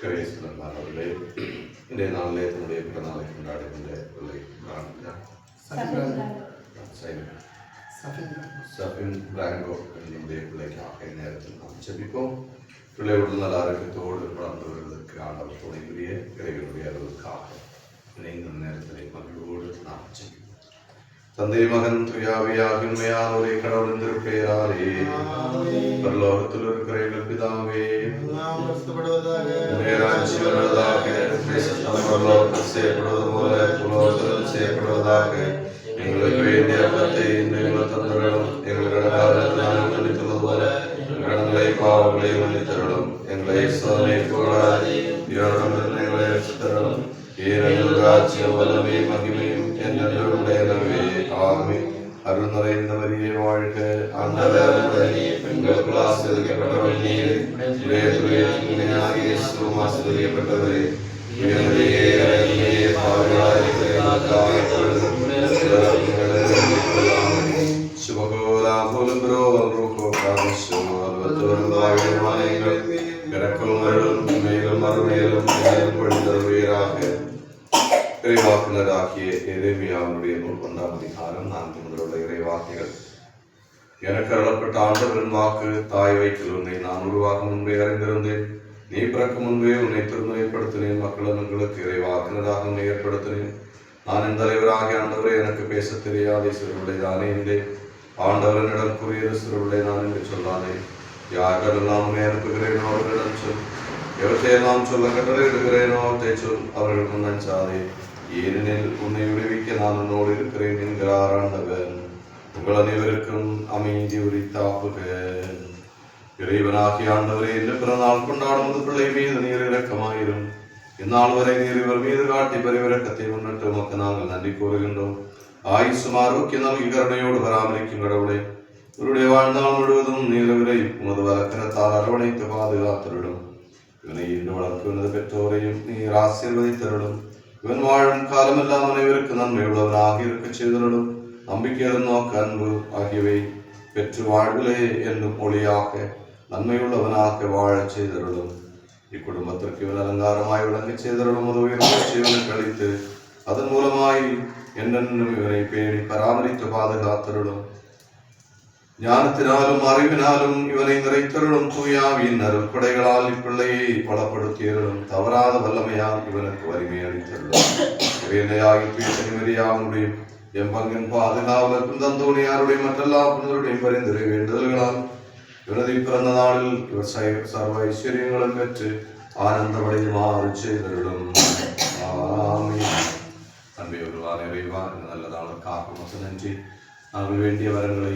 கிரேஸ்வரர்களே இன்றைய நாளிலே தன்னுடைய பிறநாளை கொண்டாடுகின்ற பிள்ளை சஃபின் பிராங்கோ என்னுடைய பிள்ளைக்காக நேரத்தில் நாம் ஜெபிப்போம். பிள்ளை உடல் ஆரோக்கியத்தோடு வளர்ந்தவர்களுக்கு ஆண்டவர் துணையுடைய இறைவனுடைய அளவுக்காக இணைந்த நேரத்தில் மகிழ்வோடு நாம் ஜெபிப்போம். தந்தை மகன் துயாவியாக உண்மையான ஒரே கடவுளின் திருப்பெயராலே பரலோகத்தில் இருக்கிற எங்கள் பிதாவே செய்யப்படுவது போல புலோகத்தில் செய்யப்படுவதாக. எங்களுக்கு வேண்டிய அப்பத்தை எங்கள் தந்தரலும் எங்கள் மன்னித்துள்ளது போல கடன்களை பாவங்களை மன்னித்தரலும். எங்களை சோதனை கூடாது எங்களை தரலும். ஏனெனில் ராஜ்யம் வல்லமை மகிமையும் என்னுடையனவே. ஆமென். அருள் நிறைந்த மரியே வாழ்க, ஆண்டவர் பெண்களுக்குள் ஆசீர்வதிக்கப்பட்டவள் நீர். இயேசுவும் ஆசீர்வதிக்கப்பட்டவரே. இறைவாக்கினராகிய எரேமியாவுடைய 1 அதிகாரம் 4 முதலுள்ள இறைவாக்கிகள். எனக்கு அருளப்பட்ட ஆண்டவரின் வாக்கு, தாய் வயிற்றில் உன்னை நான் உருவாக்கும் முன்பே அறிந்திருந்தேன். நீ பிறக்கும் முன்பே உன்னை திருமுறைப்படுத்தினேன். மக்களுக்கு இறைவாக்கினராக உன்னை ஏற்படுத்தினேன். நான் என் தலைவராகிய ஆண்டவரை எனக்கு பேச தெரியாதே சிறுவிடை தானே என்றேன். ஆண்டவரனிடம் கூறியது சிறுவிடை நான் என்று சொல்லாதே. யாருக்கெல்லாம் உன்னை அனுப்புகிறேனோ அவர்களிடம் சொல். எவற்றையெல்லாம் சொல்ல கட்டளையிடுகிறேனோ அவற்றை சொல். அவர்கள் முன் அஞ்சாதே. ஏனெனில் உன்னை விடுவிக்க நான் உன்னோடு இருக்கிறேன் என்கிறார் ஆண்டவர். உங்கள் அனைவருக்கும் அமைதி உரித்தாக்குக. இறைவனாகிய ஆண்டவரே, இந்த பிறநாள் கொண்டாடும் பிள்ளை மீது நீர் இரக்கமாயிரும். இந்நாள் வரை நீர் இவர் மீது காட்டி பரிவிரக்கத்தை முன்னிட்டு உமக்கு நாங்கள் நன்றி கூறுகின்றோம். ஆயுசும் ஆரோக்கிய நல்கி கருணையோடு பராமரிக்கும் கடவுளை, இவருடைய வாழ்நாள் முழுவதும் நீர் இவரை உமது வழக்கரத்தால் அரவணைத்து பாதுகாத்தருடும். இவனை இன்று வளர்க்குவது பெற்றோரையும் நீர் ஆசீர்வதித்தருடும். இவன் வாழும் காலமெல்லாம் அனைவருக்கு நன்மை உள்ளவனாக இருக்க செய்தருடும். நம்பிக்கையுடன் நோக்க அன்பு ஆகியவை பெற்று வாழ்விலே என்னும் ஒளியாக நன்மையுள்ளவனாக வாழச் செய்தருடும். இக்குடும்பத்திற்கு இவன் அலங்காரமாய் விளங்க செய்தருடும். உதவியை கழித்து அதன் மூலமாய் என்னென்னும் இவனை பேணி பராமரித்து பாதுகாத்தருடும். ஞானத்தினாலும் அறிவினாலும் இவனை நிறைத்தருளும். தூயாவின் அருள் கொடைகளால் இப்பிள்ளையை பலப்படுத்தியருளும். தவறாத வல்லமையால் இவனுக்கு வலிமை அளித்தருளும். நிம்மதியாவுடைய என் பங்கின் பாதுகாவலருக்கும் தந்தோணியாருடைய மற்றெல்லா புனிதருடைய பரிந்துரை வேண்டுதல்களால் இவனது பிறந்த நாளில் இவர் சர்வ ஐஸ்வர்யங்களும் பெற்று ஆனந்தமடையுமாறு செய்தருளும். அன்பை ஒருவான் இறைவா, இந்த நல்ல நாளுக்காக மொத்த நன்றி. நாங்கள் வேண்டிய வரங்களை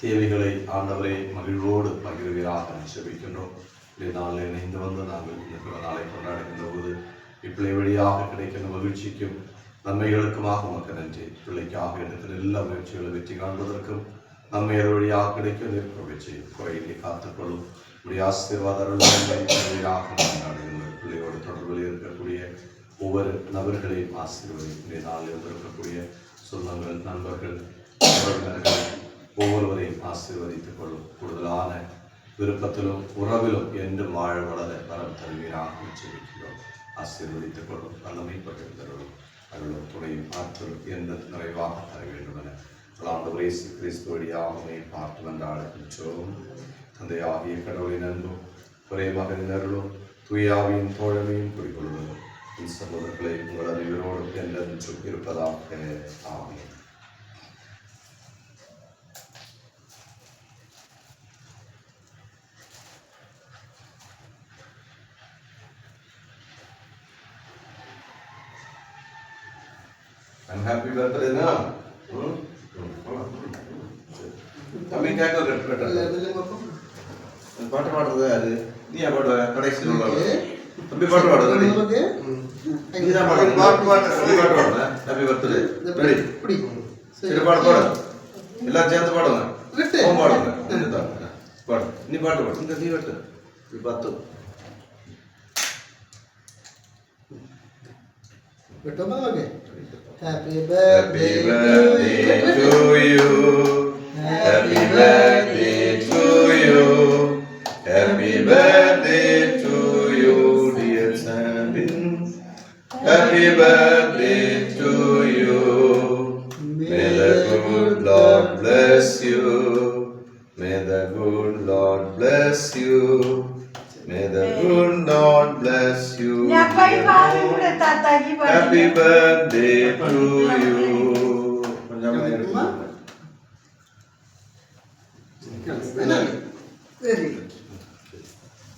தேவைகளை ஆண்டவரை மகிழ்வோடு பகிர்வீராக செபிக்கின்றோம். இந்த நாளில் இணைந்து வந்து நாங்கள் இந்த நாளை கொண்டாடுகின்ற போது இப்பிள்ளை வழியாக கிடைக்கின்ற மகிழ்ச்சிக்கும் நன்மைகளுக்குமாக உமக்கு நன்றி. பிள்ளைக்காக எடுக்கிற எல்லா முயற்சிகளும் வெற்றி காண்பதற்கும் நன்மை வழியாக கிடைக்கும் நிற்பவற்றை குறையிலே காத்துக்கொள்ளும். இப்படி ஆசீர்வாதம் கொண்டாடுகின்ற பிள்ளையோடு தொடர்பில் இருக்கக்கூடிய ஒவ்வொரு நபர்களையும் ஆசீர்வதி. இந்த நாளில் இருக்கக்கூடிய சொந்தங்கள், நண்பர்கள், உறவினர்கள் ஒவ்வொருவரையும் ஆசீர்வதித்துக் கொள்ளும். கூடுதலான விருப்பத்திலும் உறவிலும் என்றும் வாழ வளர வரம் தருவீராக செபிக்கிறோம். ஆசீர்வதித்துக் கொள்ளும். நல்லமை பகிர்ந்தருளும். அருளும் துணையும் ஆற்றலும் எந்த நிறைவாக தர வேண்டும் என ஆண்டவர் இயேசு கிறிஸ்து வழியாகவே பார்த்து வந்தாடுகின்றோம். தந்தையாகிய கடவுளின் அன்பும் ஒரே மகனின் அருளும் தூயாவின் தோழமையும் குறிக்கொள்வதும் என் சகோதரர்களை உங்கள் அறிவரோடு என்றென்றும் இருப்பதாக. ஆமென். Happy birthday now. தம்பி கேட்க பாட்டு பாடுறது அது நீ பாடுவ கடைசி தம்பி பாட்டு பாடுறது நீதான் பாடு பாட்டு பாடுற ஹாப்பி பர்த்டே ரெடி சரி பாடு பாடு எல்லாம் சேர்ந்து பாடுங்க பாடுங்க பாடு நீ பாட்டு பாடு இந்த நீ பாட்டு நீ பாத்து बेटो मांगे Happy birthday to you. Happy birthday to you. Happy birthday to you. Happy birthday to you. May the good Lord bless you. May the good Lord bless you. May the good Lord bless you. Happy birthday to you.